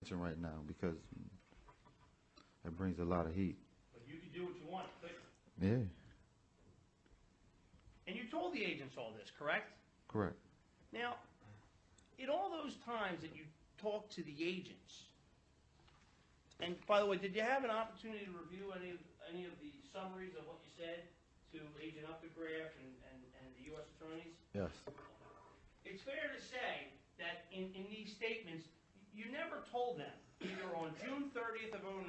right now because it brings a lot of heat. But you could do what you want, couldn't Yeah, you? And you told the agents all this, correct? correct. Now, in all those times that you talked to the agents, and by the way, did you have an opportunity to review any of the summaries of what you said to Agent Updegraff and the U.S. attorneys? Yes, It's fair to say that in these statements, you never told them, either on June 30th of '09,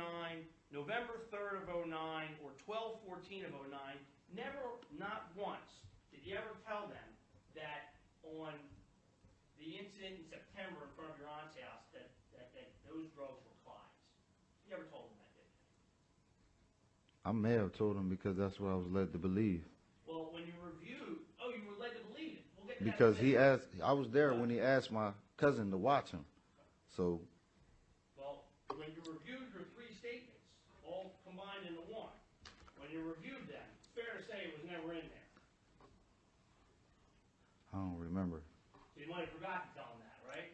November 3rd of '09, or 12/14 of '09, never, not once, did you ever tell them that on the incident in September in front of your aunt's house, that those drugs were Clyde's? You never told them that, did you? I may have told him because that's what I was led to believe. Well, when you reviewed, oh, you were led to believe it. We'll get to that Because in a he minute. asked, I was there when he asked my cousin to watch him. So, Well, when you reviewed your three statements, all combined into one, when you reviewed them, it's fair to say it was never in there. I don't remember. So you might have forgotten to tell them that, right?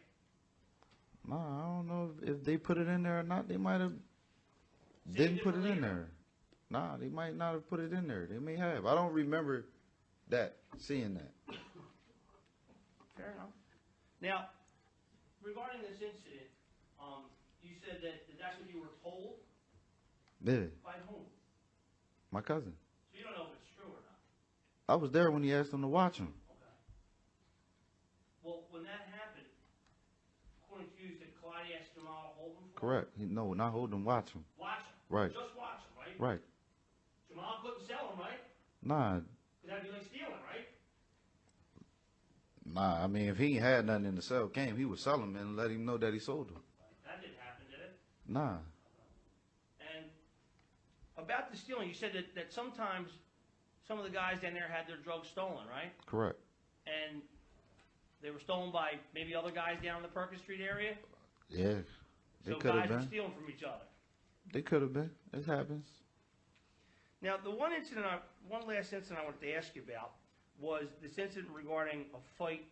Nah, I don't know if they put it in there or not. They might have Say didn't put it in differently. there. Nah, they might not have put it in there. They may have. I don't remember seeing that. Fair enough. Now, regarding this incident, you said that that's what you were told Yeah, by whom? my cousin. So you don't know if it's true or not. I was there when he asked him to watch him. Okay. Well, when that happened, according to you, said Clyde asked Jamal to hold him for him? Correct. No, not hold him, watch him. Watch him. Right. Just watch him, right? Right. Jamal couldn't sell him, right? Nah, Because that'd be like stealing, right? I mean, if he ain't had nothing in the cell game, he would sell him and let him know that he sold them. That didn't happen, did it? Nah. And about the stealing, you said that sometimes some of the guys down there had their drugs stolen, right? Correct. And they were stolen by maybe other guys down in the Perkins Street area? Yeah. They So could have guys were been. stealing from each other. They could have been. It happens. Now, the one last incident I wanted to ask you about was this incident regarding a fight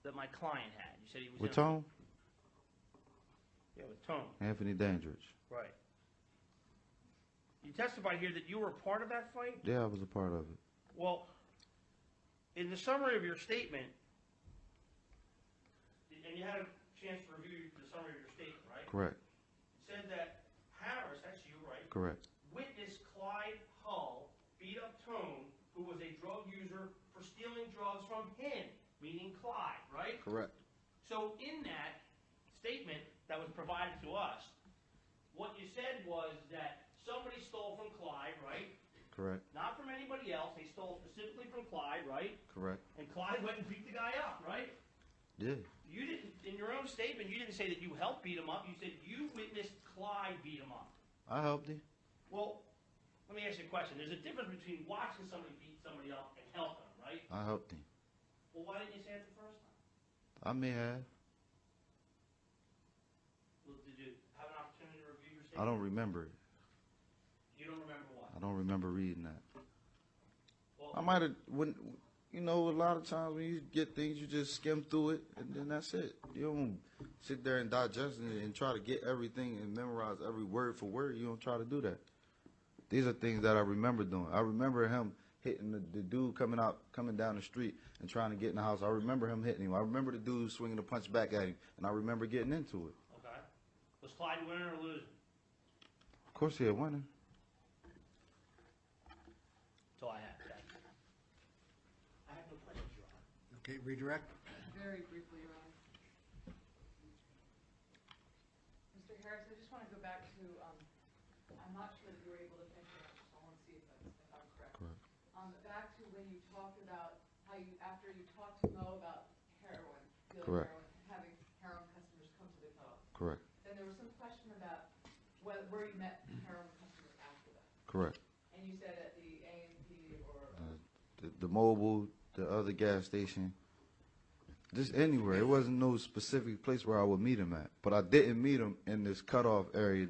that my client had. You said he was With in a- Tone, Yeah, with Tone. Anthony Dandridge. Right. You testified here that you were a part of that fight? Yeah, I was a part of it. Well, in the summary of your statement, and you had a chance to review the summary of your statement, right? Correct. It said that Harris, that's you, right, Correct. witnessed Clyde Hull beat up Tone, who was a drug user, for stealing drugs from him, meaning Clyde, right? Correct. So in that statement that was provided to us, what you said was that somebody stole from Clyde, right? Correct. Not from anybody else. They stole specifically from Clyde, right? Correct. And Clyde went and beat the guy up, right? Yeah. You didn't, in your own statement, you didn't say that you helped beat him up. You said you witnessed Clyde beat him up. I helped him. Well, let me ask you a question. There's a difference between watching somebody beat somebody up and helping them, right? I helped him. Well, why didn't you say it the first time? I may have. Well, did you have an opportunity to review your I statement? don't remember it. You don't remember what? I don't remember reading that. Well, I might have, a lot of times when you get things, you just skim through it and then that's it. You don't sit there and digest it and try to get everything and memorize every word for word. You don't try to do that. These are things that I remember doing. I remember him hitting the dude coming down the street and trying to get in the house. I remember him hitting him. I remember the dude swinging a punch back at him, and I remember getting into it. okay. Was Clyde winning or losing? Of course he had winning. That's all I have. Thank you. I have no questions, Your Honor. Okay, redirect. Very briefly, Your Honor. Mr. Harris, I just want to go back to, I'm not sure that you were able to finish it, so I want to see if I'm correct. Correct. Back to when you talked about how you, after you talked to Mo about heroin, dealing Correct. heroin, having heroin customers come to the club, Correct. then there was some question about where you met heroin customers after that. Correct. And you said at the A&P or, The mobile, the other gas station, just anywhere. It wasn't no specific place where I would meet him at. But I didn't meet him in this cutoff area,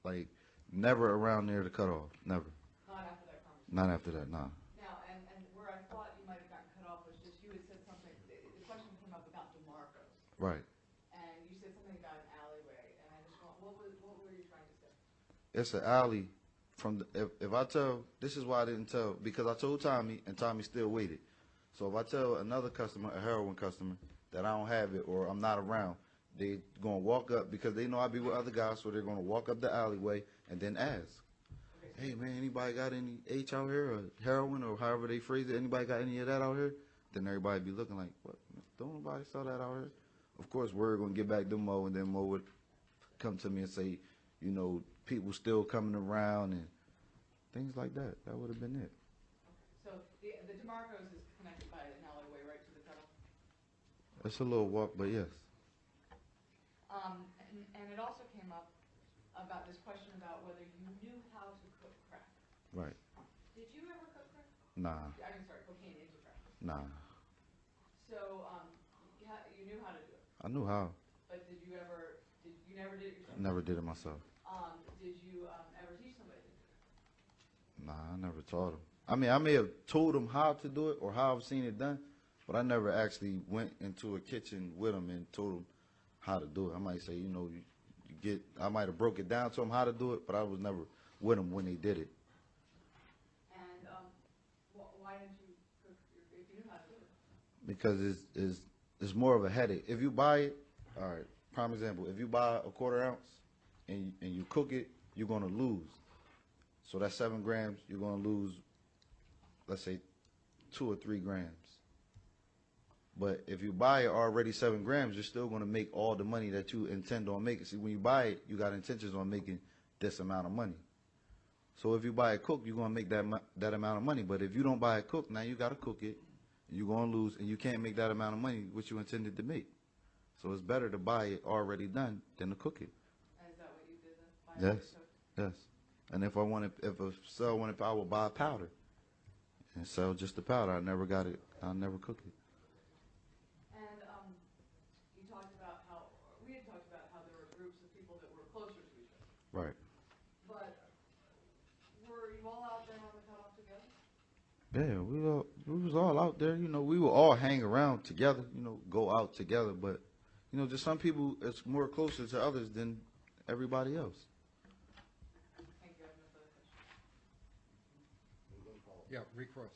like never around near the cutoff. Never. not after that conversation. Not after that, nah. Now, and where I thought you might have gotten cut off was just you had said something, the question came up about DeMarcos. Right. And you said something what were you trying to say? It's an alley from if I tell, this is why I didn't tell, because I told Tommy and Tommy still waited. So if I tell another customer, a heroin customer, that I don't have it or I'm not around, they gonna walk up because they know I be with other guys, so they're gonna walk up the alleyway and then ask, hey man, anybody got any H out here or heroin or however they phrase it? Anybody got any of that out here? Then everybody be looking like, what? Don't nobody sell that out here? Of course, we're gonna get back to Mo, and then Mo would come to me and say, you know, people still coming around and things like that. That would have been it. So the DeMarcos is connected by an alleyway right to the tunnel? It's a little walk, but yes. And it also came up about this question about whether you knew how to cook crack. Right. Did you ever cook crack? Nah. I mean, sorry, cocaine into crack. Nah. So, you knew how to do it, I knew how. but you never did it yourself? Never did it myself. Did you, ever teach somebody to do it? Nah, I never taught him. I mean, I may have told him how to do it or how I've seen it done, but I never actually went into a kitchen with him and told him how to do it. I might say, you know, I might have broke it down to him how to do it, but I was never with him when they did it. And, why didn't you cook, if you knew how to do it? Because it's more of a headache. If you buy it, all right, prime example, if you buy a quarter ounce and you cook it, you're going to lose. So that's 7 grams, you're going to lose, let's say, 2 or 3 grams. But if you buy it already 7 grams, you're still going to make all the money that you intend on making. See, when you buy it, you got intentions on making this amount of money. So if you buy it cooked, you're going to make that amount of money. But if you don't buy it cooked, now you got to cook it. You're going to lose, and you can't make that amount of money which you intended to make. So it's better to buy it already done than to cook it. And is that what you did then? Buy it Yes, cooked? yes. And if a seller wanted, I would buy powder and sell just the powder. I never got it. I never cook it. And, you talked about we had talked about how there were groups of people that were closer to each other. Right. But were you all out there on the cutoff together? Yeah, we was all out there. You know, we would all hang around together. You know, go out together. But you know, just some people, it's more closer to others than everybody else. Thank you, I have no further questions. Yeah, recross.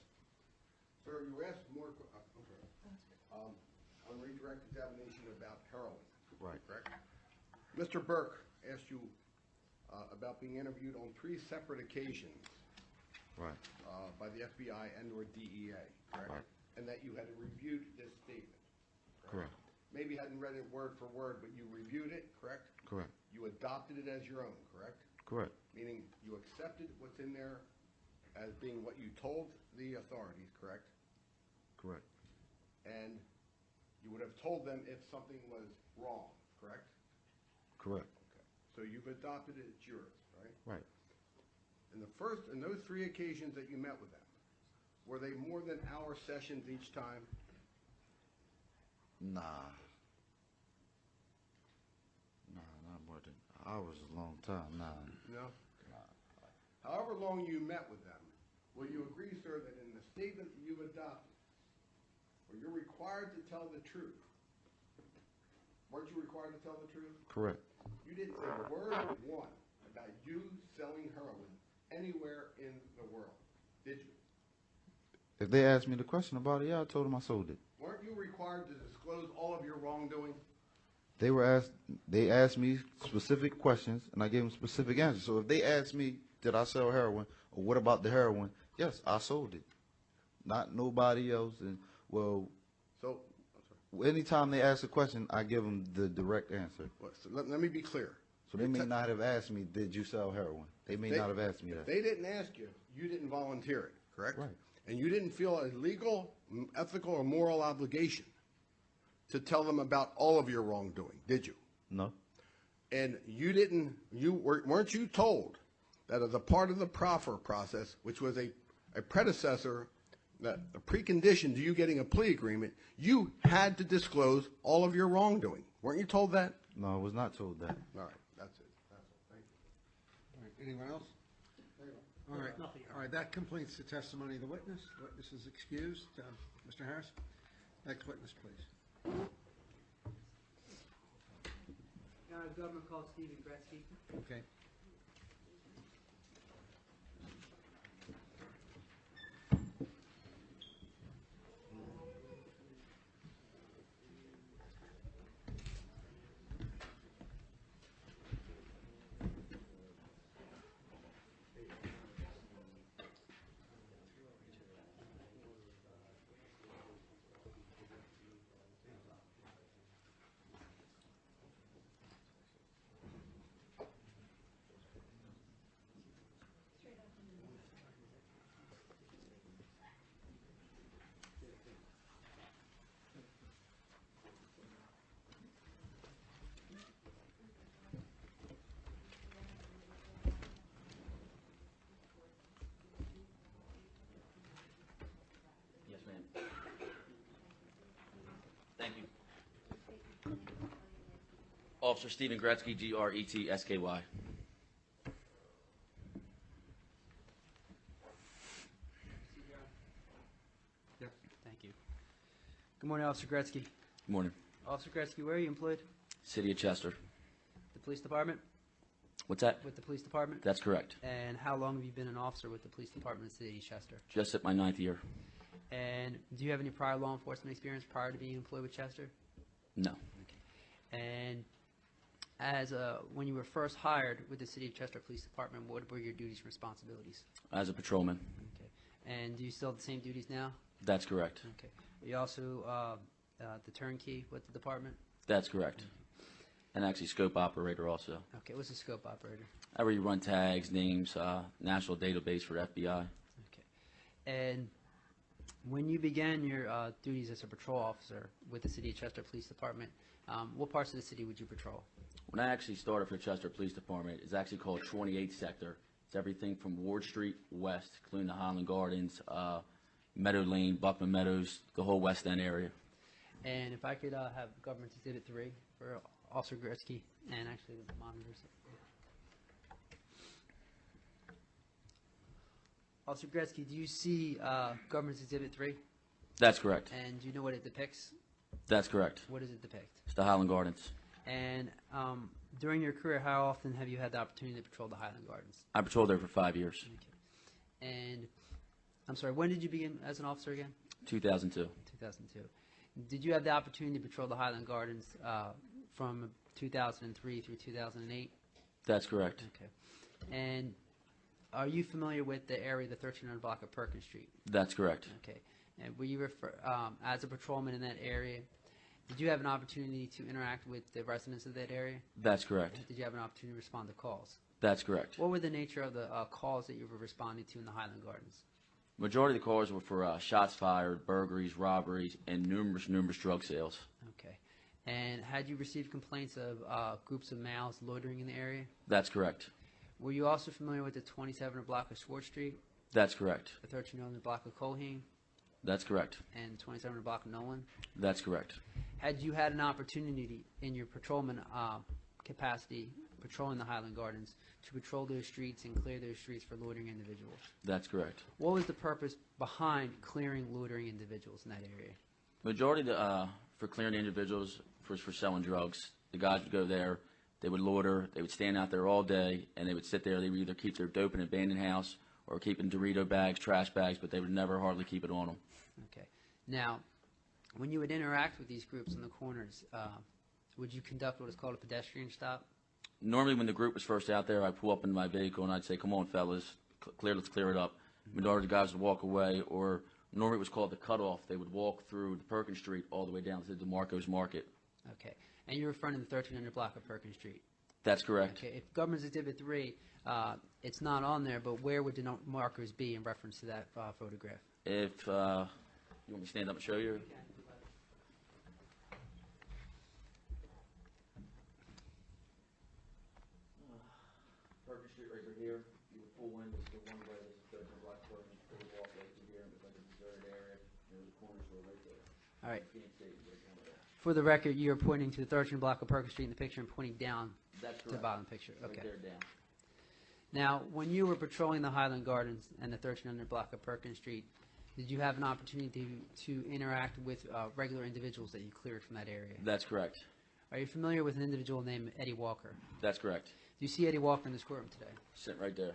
Sir, you asked more, on redirect examination about heroin. Right. Correct? Mr. Burke asked you about being interviewed on 3 separate occasions Right. by the FBI and/or DEA, correct? Right. And that you had reviewed this statement. Correct. Maybe you hadn't read it word for word, but you reviewed it, correct? Correct. You adopted it as your own, correct? Correct. Meaning you accepted what's in there as being what you told the authorities, correct? Correct. And you would have told them if something was wrong, correct? Correct. Okay. So you've adopted it, it's yours, right? Right. In those 3 occasions that you met with them, were they more than hour sessions each time? Nah. Nah, not more than hours. A long time. Nah. No? However long you met with them, will you agree, sir, that in the statement that you've adopted, where you're required to tell the truth, weren't you required to tell the truth? Correct. You didn't say word one about you selling heroin anywhere in the world, did you? If they asked me the question about it, yeah, I told them I sold it. Weren't you required to disclose all of your wrongdoing? They asked me specific questions, and I gave them specific answers. So if they asked me, did I sell heroin, or what about the heroin? Yes, I sold it. Not nobody else. And well, So, I'm sorry. anytime they ask a question, I give them the direct answer. So let me be clear. So they may not have asked me, did you sell heroin? They may not have asked me If that. they didn't ask you, you didn't volunteer it, correct? Right. And you didn't feel a legal, ethical, or moral obligation to tell them about all of your wrongdoing, did you? No. And weren't you told that as a part of the proffer process, which was a predecessor, that a precondition to you getting a plea agreement, you had to disclose all of your wrongdoing? Weren't you told that? No, I was not told that. All right, that's it. That's all. Thank you. All right, anyone else? All right, all right, that completes the testimony of the witness. The witness is excused. Mr. Harris, next witness, please. Your Governor called Stephen Gretzky. Okay. Yes, ma'am. Thank you. Officer Stephen Gretzky, Gretzky. Yes. Thank you. Good morning, Officer Gretzky. Good morning. Officer Gretzky, where are you employed? City of Chester. The police department? What's that? With the police department? That's correct. And how long have you been an officer with the police department in the city of Chester? Just at my 9th year. And do you have any prior law enforcement experience prior to being employed with Chester? No. And as when you were first hired with the City of Chester Police Department, what were your duties and responsibilities? As a patrolman. Okay. And do you still have the same duties now? That's correct. Okay. Are you also the turnkey with the department? That's correct. And actually scope operator also. Okay. What's a scope operator? I run tags, names, national database for FBI. Okay. And when you began your duties as a patrol officer with the City of Chester Police Department, what parts of the city would you patrol? When I actually started for Chester Police Department, it's actually called 28th Sector. It's everything from Ward Street west, including the Highland Gardens, Meadow Lane, Buckman Meadows, the whole West End area. And if I could have Government Exhibit 3 for Officer Gretzky and actually the monitors. Officer Gretzky, do you see Government Exhibit 3? That's correct. And do you know what it depicts? That's correct. What does it depict? It's the Highland Gardens. And during your career, how often have you had the opportunity to patrol the Highland Gardens? I patrolled there for 5 years. Okay. And I'm sorry, when did you begin as an officer again? 2002. 2002. Did you have the opportunity to patrol the Highland Gardens from 2003 through 2008? That's correct. Okay. And are you familiar with the area, the 1300 block of Perkins Street? That's correct. Okay. And were you as a patrolman in that area, did you have an opportunity to interact with the residents of that area? That's correct. Did you have an opportunity to respond to calls? That's correct. What were the nature of the calls that you were responding to in the Highland Gardens? Majority of the calls were for shots fired, burglaries, robberies, and numerous drug sales. Okay. And had you received complaints of groups of males loitering in the area? That's correct. Were you also familiar with the 2700 block of Schwartz Street, That's correct. the 1300 block of Colhane, That's correct. and 2700 block of Nolan? That's correct. Had you had an opportunity in your patrolman capacity, patrolling the Highland Gardens, to patrol those streets and clear those streets for loitering individuals? That's correct. What was the purpose behind clearing loitering individuals in that area? Majority of the, for clearing the individuals was for selling drugs. The guys would go there, they would loiter, they would stand out there all day, and they would sit there. They would either keep their dope in an abandoned house or keep in Dorito bags, trash bags, but they would never hardly keep it on them. Okay. Now, when you would interact with these groups in the corners, would you conduct what is called a pedestrian stop? Normally when the group was first out there, I'd pull up in my vehicle and I'd say, come on, fellas, let's clear it up. Majority of the guys would walk away, or normally it was called the cutoff. They would walk through the Perkins Street all the way down to DeMarco's Market. Okay. And you're referring to the 1300 block of Perkins Street? That's correct. Okay. If Government's Exhibit 3, it's not on there, but where would the markers be in reference to that photograph? If you want me to stand up and show you? Perkins Street right here. You would pull in, this is the one way, this is 13 block Perkins, pull the walk right through here, and it's like a deserted area. There's a corner store right there. All right. You can't see it, but it's one of there. For the record, you're pointing to the 13 block of Perkins Street in the picture and pointing down That's to the correct. bottom picture. Okay. Right there down. Now, when you were patrolling the Highland Gardens and the 1300 block of Perkins Street, did you have an opportunity to interact with regular individuals that you cleared from that area? That's correct. Are you familiar with an individual named Eddie Walker? That's correct. Do you see Eddie Walker in this courtroom today? Sitting right there.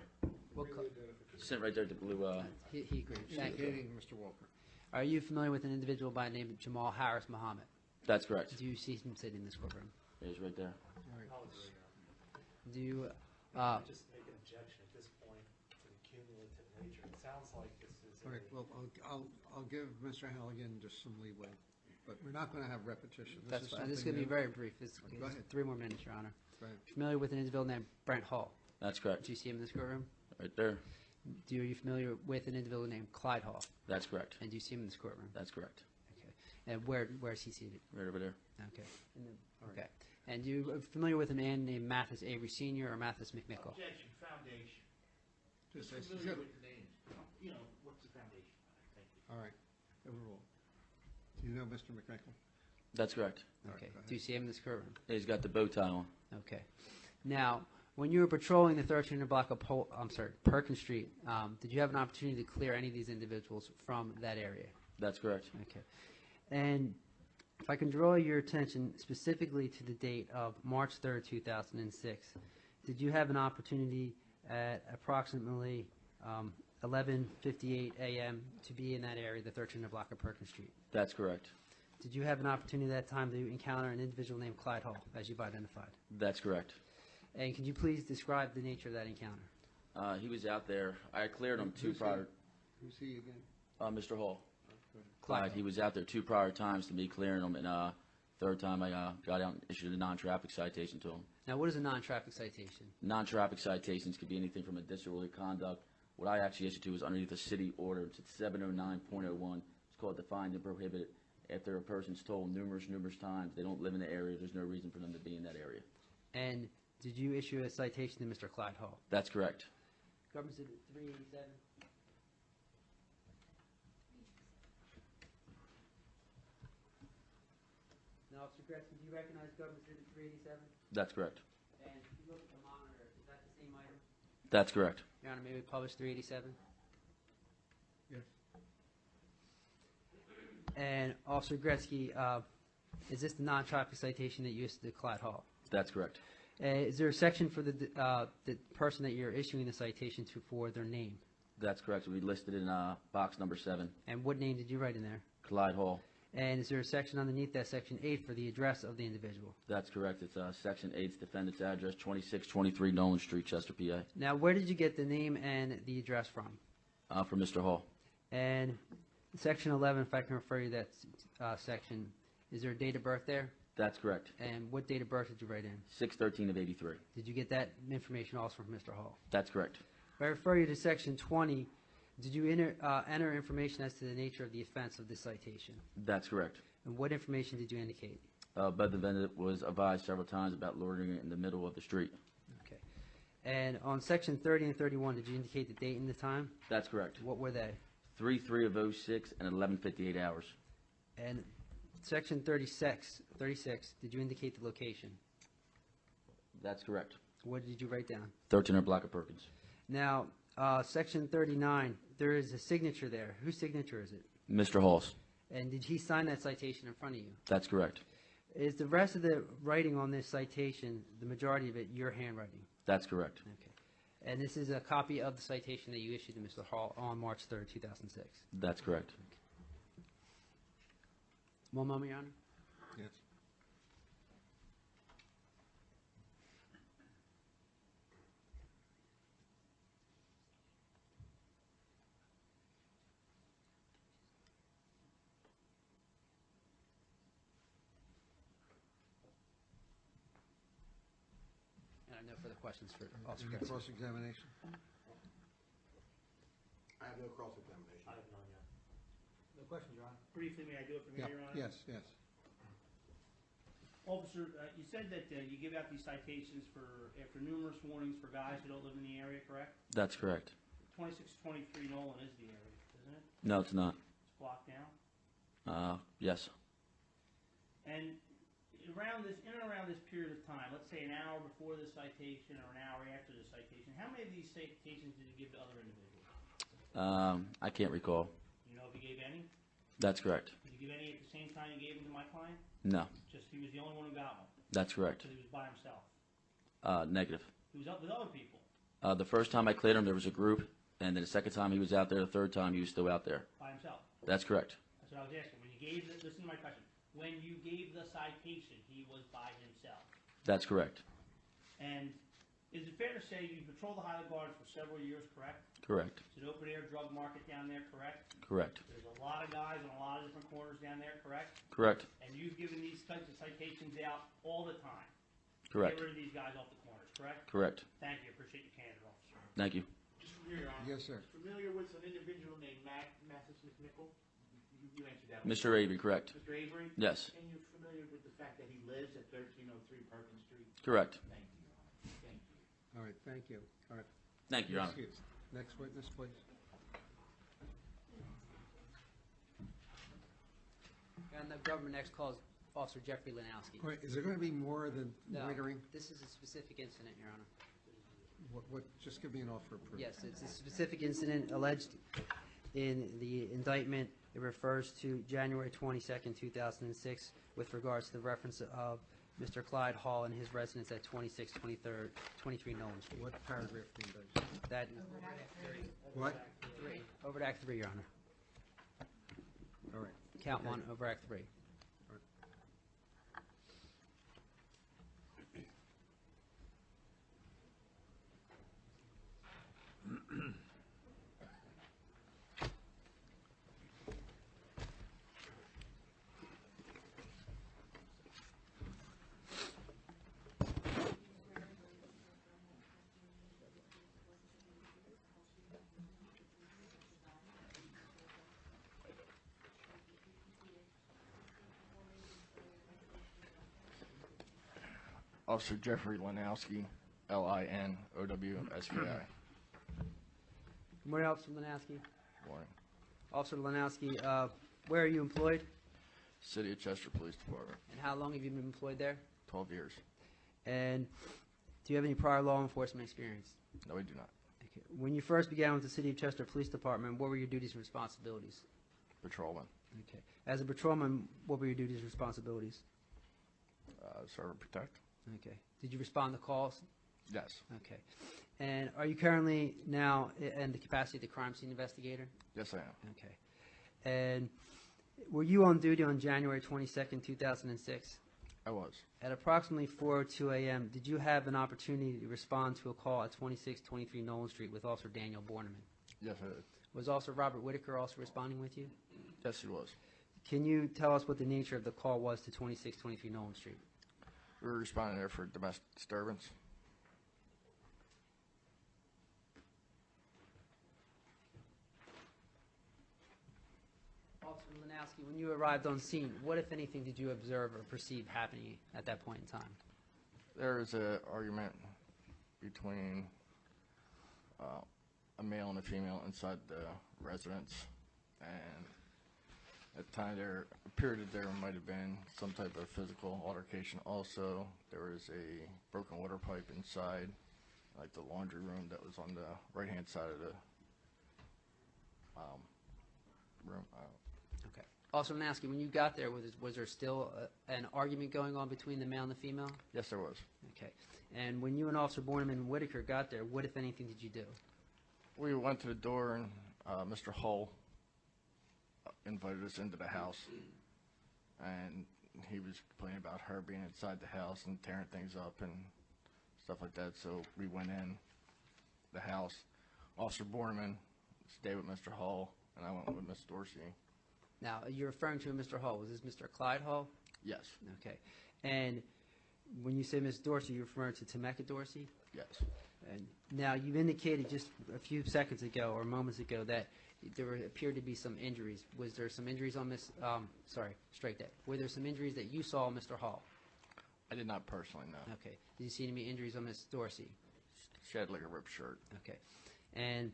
What co- Sitting right there at the blue, he agreed. Thank you. Indicating Mr. Walker. Are you familiar with an individual by the name of Jamal Harris Muhammad? that's correct. Do you see him sitting in this courtroom? He's right there. Do you, Just make an objection at this point to the cumulative nature. It sounds like this is All right, well, I'll give Mr. Halligan just some leeway, but we're not going to have repetition. that's fine. This is something going to be new. very brief. It's Go ahead. 3 more minutes, Your Honor. Go ahead. Familiar with an individual named Brent Hall? That's correct. Do you see him in this courtroom? Right there. Are you familiar with an individual named Clyde Hall? That's correct. And do you see him in this courtroom? That's correct. Okay. And where is he seated? Right over there. Okay. Okay. And you are familiar with a man named Mathis Avery Sr. or Mathis McMickle? Objection, foundation. Just say- Familiar with the names. You know, what's the foundation? Thank you. All right, overruled. Do you know Mr. McMichael? That's correct. All right, Okay. go ahead. Do you see him in this courtroom? He's got the bow tie on. Okay. Now, when you were patrolling the 1300 block of Perkins Street, did you have an opportunity to clear any of these individuals from that area? That's correct. Okay. And if I can draw your attention specifically to the date of March 3rd, 2006, did you have an opportunity at approximately 11:58 a.m. to be in that area, the 1300 block of Perkins Street? That's correct. Did you have an opportunity at that time to encounter an individual named Clyde Hall, as you've identified? That's correct. And can you please describe the nature of that encounter? He was out there. I cleared him two Who's he? prior. Who's he again? Mr. Hall. Clyde Clyde. He was out there two prior times to me clearing him, and third time I got out and issued a non-traffic citation to him. Now, what is a non-traffic citation? Non-traffic citations could be anything from a disorderly conduct. What I actually issued to was underneath a city order. It's 709.01. It's called defined and prohibited. After a person's told numerous times they don't live in the area, there's no reason for them to be in that area. And did you issue a citation to Mr. Clyde Hall? That's correct. Government Exhibit 387. Now, Officer Gretzky, do you recognize Government Exhibit 387? That's correct. And if you look at the monitor, is that the same item? That's correct. Your Honor, may we publish 387? Yes. And Officer Gretzky, is this the non-traffic citation that you issued to Clyde Hall? That's correct. Is there a section for the person that you're issuing the citation to for their name? That's correct. We listed in box number 7, And what name did you write in there? Clyde Hall. And is there a section underneath that, section 8, for the address of the individual? That's correct. It's section 8's defendant's address, 2623 Nolan Street, Chester, PA. Now, where did you get the name and the address from? From Mr. Hall. And section 11, if I can refer you to that section, is there a date of birth there? That's correct. And what date of birth did you write in? 6/13 of 83. Did you get that information also from Mr. Hall? That's correct. If I refer you to section 20, did you enter information as to the nature of the offense of this citation? That's correct. And what information did you indicate? But the defendant was advised several times about loitering in the middle of the street. Okay. And on section 30 and 31, did you indicate the date and the time? That's correct. What were they? 3/3 of 06 and 11:58 hours. And section 36, did you indicate the location? That's correct. What did you write down? 1300 block of Perkins. Now, section 39, there is a signature there. Whose signature is it? Mr. Hall's. And did he sign that citation in front of you? That's correct. Is the rest of the writing on this citation, the majority of it, your handwriting? That's correct. Okay. And this is a copy of the citation that you issued to Mr. Hall on March 3rd, 2006? That's correct. One moment, Your Honor. Yes. And I have no further questions for Officer Any Gretzky. cross-examination? I have no cross-examination. I have none yet. No questions, Your Honor. Briefly, may I do it from Yeah, here, Your Honor? yes, yes. Officer, you said that you give out these citations after numerous warnings for guys who don't live in the area, correct? That's correct. 2623 Nolan is the area, isn't it? No, it's not. It's blocked down. Yes. And in and around this period of time, let's say an hour before the citation or an hour after the citation, how many of these citations did you give to other individuals? I can't recall. You know if you gave any? That's correct. Did you give any at the same time you gave them to my client? No. Just he was the only one who got one? That's correct. So he was by himself? Negative. He was up with other people The first time I cleared him, there was a group, and then the second time he was out there, the third time he was still out there. by himself? That's correct. That's what I was asking. When you gave, listen to my question. When you gave the citation, he was by himself? That's correct. And is it fair to say you patrolled the Highland Gardens for several years, correct? Correct. It's an open-air drug market down there, correct? Correct. There's a lot of guys in a lot of different corners down there, correct? Correct. And you've given these types of citations out all the time? Correct. Get rid of these guys off the corners, correct? Correct. Thank you. Appreciate your candor, officer. Thank you. Just from your Yes, sir. familiar with an individual named Mathis McNichol? You answered that. Mr. Avery, correct. Mr. Avery? Yes. And you're familiar with the fact that he lives at 1303 Perkins Street? Correct. Thank you. Thank you. All right, thank you. All right. Thank you, Your Honor. Excuse. Next witness, please. And the government next calls Officer Jeffrey Lanowski. All right, is there going to be more than No, loitering? this is a specific incident, Your Honor. Just give me an offer of proof. Yes, it's a specific incident alleged in the indictment. It refers to January 22nd, 2006, with regards to the reference of Mr. Clyde Hall and his residence at 23 Nolan Street. What paragraph do you guys? That, What? over to Act 3, Your Honor. All right. Count 1, over Act 3. Officer Jeffrey Lanowski, Linowski. Good morning, Officer Lanowski. Morning. Officer Lanowski, where are you employed? City of Chester Police Department, And how long have you been employed there? 12 years. And do you have any prior law enforcement experience? No, we do not. Okay. When you first began with the City of Chester Police Department, what were your duties and responsibilities? Patrolman, Okay. As a patrolman, what were your duties and responsibilities? serve and protect. Okay. Did you respond to calls? Yes. Okay. And are you currently now in the capacity of the crime scene investigator? Yes, I am. Okay. And were you on duty on January 22nd, 2006? I was. At approximately 4:02 a.m., did you have an opportunity to respond to a call at 2623 Nolan Street with Officer Daniel Borneman? Yes, I did. Was Officer Robert Whitaker also responding with you? Yes, he was. Can you tell us what the nature of the call was to 2623 Nolan Street? We were responding there for domestic disturbance. Officer Lanowski, when you arrived on scene, what, if anything, did you observe or perceive happening at that point in time? There was an argument between a male and a female inside the residence, and at the time there appeared that there might have been some type of physical altercation. Also, there was a broken water pipe inside, like the laundry room that was on the right-hand side of the room. Okay. Officer Lanowski, when you got there, was there still an argument going on between the male and the female? Yes, there was. Okay. And when you and Officer Borneman and Whitaker got there, what, if anything, did you do? We went to the door, and Mr. Hull invited us into the house, and he was complaining about her being inside the house and tearing things up and stuff like that. So we went in the house. Officer Borneman stayed with Mr. Hull, and I went with Miss Dorsey. Now, you're referring to Mr. Hall. Was this Mr. Clyde Hall? Yes. Okay. And when you say Miss Dorsey, you're referring to Temecca Dorsey? Yes. And now, you indicated just a few seconds ago or moments ago that there appeared to be some injuries. Was there some injuries on Miss, straight that. Were there some injuries that you saw on Mr. Hall? I did not personally know. Okay. Did you see any injuries on Miss Dorsey? She had like a ripped shirt. Okay. And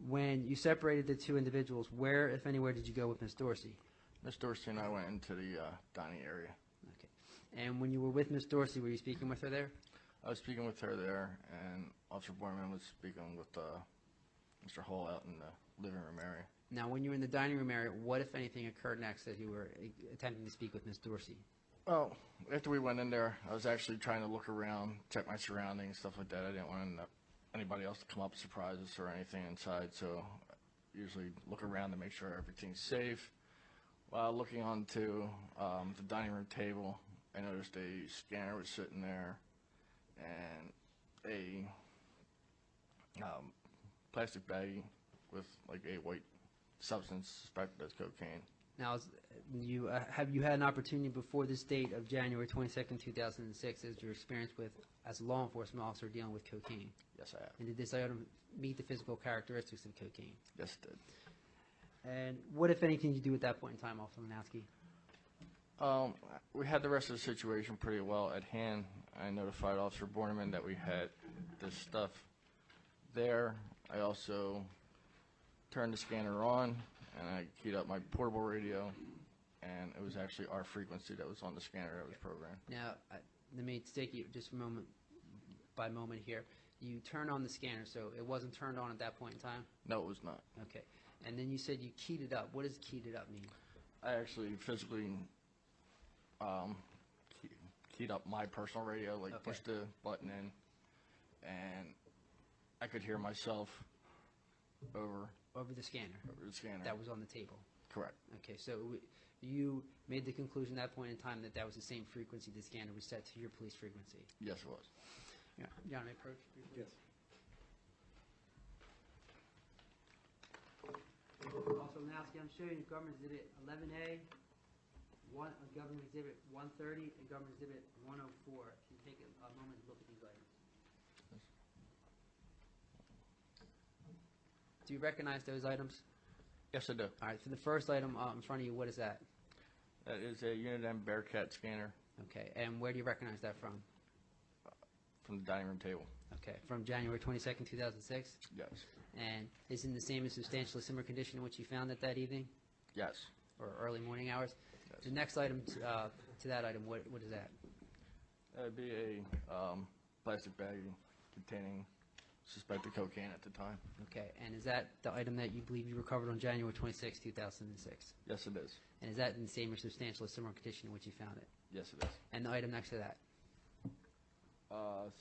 when you separated the two individuals, where, if anywhere, did you go with Miss Dorsey? Miss Dorsey and I went into the dining area. Okay. And when you were with Miss Dorsey, were you speaking with her there? I was speaking with her there, and Officer Borneman was speaking with Mr. Hull out in the living room area. Now, when you were in the dining room area, what, if anything, occurred next that you were attempting to speak with Miss Dorsey? Well, after we went in there, I was actually trying to look around, check my surroundings, stuff like that. I didn't want anybody else to come up, surprise us or anything inside, so I usually look around to make sure everything's safe. While looking onto the dining room table, I noticed a scanner was sitting there and a plastic bag with like a white substance suspected as cocaine. Now, have you had an opportunity before this date of January 22nd, 2006, as your experience with as a law enforcement officer dealing with cocaine? Yes, I have. And did this item meet the physical characteristics of cocaine? Yes, it did. And what, if anything, did you do at that point in time, Officer Lanowski? We had the rest of the situation pretty well at hand. I notified Officer Borneman that we had this stuff there. I also turned the scanner on, and I keyed up my portable radio, and it was actually our frequency that was on the scanner that was programmed. Now, let me take you just moment by moment here. You turned on the scanner, so it wasn't turned on at that point in time? No, it was not. Okay. And then you said you keyed it up. What does keyed it up mean? I actually physically keyed up my personal radio, like pushed the button in, and I could hear myself over the scanner. Over the scanner. That was on the table. Correct. Okay, so you made the conclusion at that point in time that that was the same frequency the scanner was set to your police frequency. Yes, it was. Yeah. John, may I approach briefly? Yes. Also, Lanowski, I'm showing you Government Exhibit 11A, Government Exhibit 130, and Government Exhibit 104. Can you take a moment to look at these items? Do you recognize those items? Yes, I do. All right, for the first item in front of you, what is that? That is a Uniden Bearcat scanner Okay, and where do you recognize that from? from the dining room table. Okay, from January 22nd, 2006? Yes. And is in the same and substantially similar condition in which you found it that evening, Yes. or early morning hours? Yes. The next item to that item, what is that? That would be a plastic bag containing suspected cocaine at the time. Okay, and is that the item that you believe you recovered on January 26, 2006? Yes, it is. And is that in the same or substantially similar condition in which you found it? Yes, it is. And the item next to that?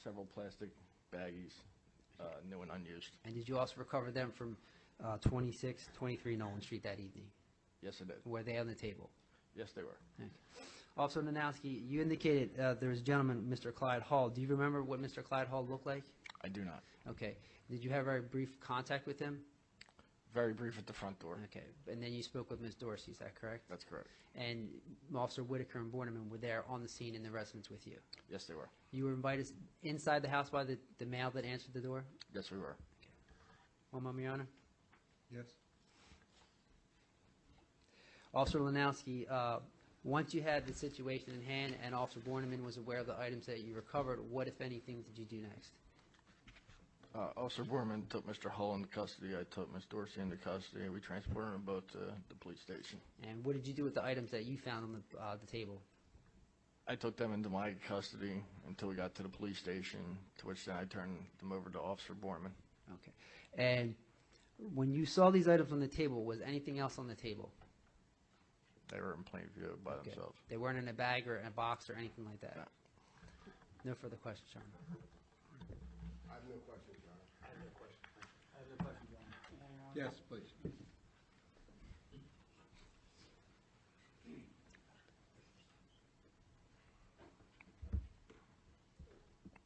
Several plastic baggies, new and unused. And did you also recover them from 2623 Nolan Street that evening? Yes, I did. Were they on the table? Yes, they were. Okay. Also, Nanowski, you indicated there was a gentleman, Mr. Clyde Hall. Do you remember what Mr. Clyde Hall looked like? I do not. Okay. Did you have very brief contact with him? Very brief at the front door. Okay. And then you spoke with Ms. Dorsey, is that correct? That's correct. And Officer Whitaker and Borneman were there on the scene in the residence with you? Yes, they were. You were invited inside the house by the male that answered the door? Yes, we were. One moment, Your Honor. Yes. Officer Lanowski, once you had the situation in hand and Officer Borneman was aware of the items that you recovered, what, if anything, did you do next? Officer Borman took Mr. Hull into custody. I took Ms. Dorsey into custody. We transported them both to the police station. And what did you do with the items that you found on the table? I took them into my custody until we got to the police station, to which then I turned them over to Officer Borman. Okay. And when you saw these items on the table, was anything else on the table? They were in plain view by Okay. themselves. They weren't in a bag or in a box or anything like that? No. No further questions, Your Honor. I have no questions, Your Honor. I have no question. Yes, please.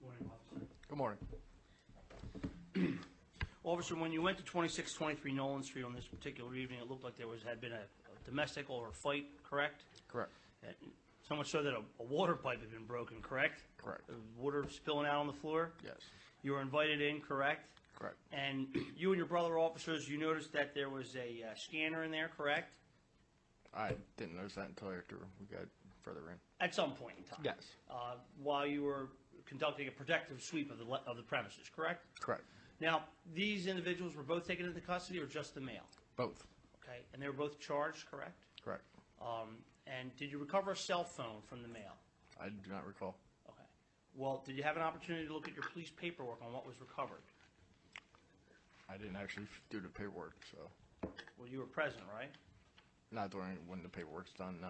Morning, Officer. Good morning. Officer, when you went to 2623 Nolan Street on this particular evening, it looked like there had been a domestic or a fight, correct? Correct. So much so that a water pipe had been broken, correct? Correct. Water spilling out on the floor? Yes. You were invited in, correct? Correct. And you and your brother officers, you noticed that there was a scanner in there, correct? I didn't notice that until after we got further in. At some point in time? Yes. While you were conducting a protective sweep of the premises, correct? Correct. Now, these individuals were both taken into custody or just the male? Both. Okay, and they were both charged, correct? Correct. And did you recover a cell phone from the male? I do not recall. Okay. Well, did you have an opportunity to look at your police paperwork on what was recovered? I didn't actually do the paperwork, so Well, you were present, right? not during when the paperwork's done, no.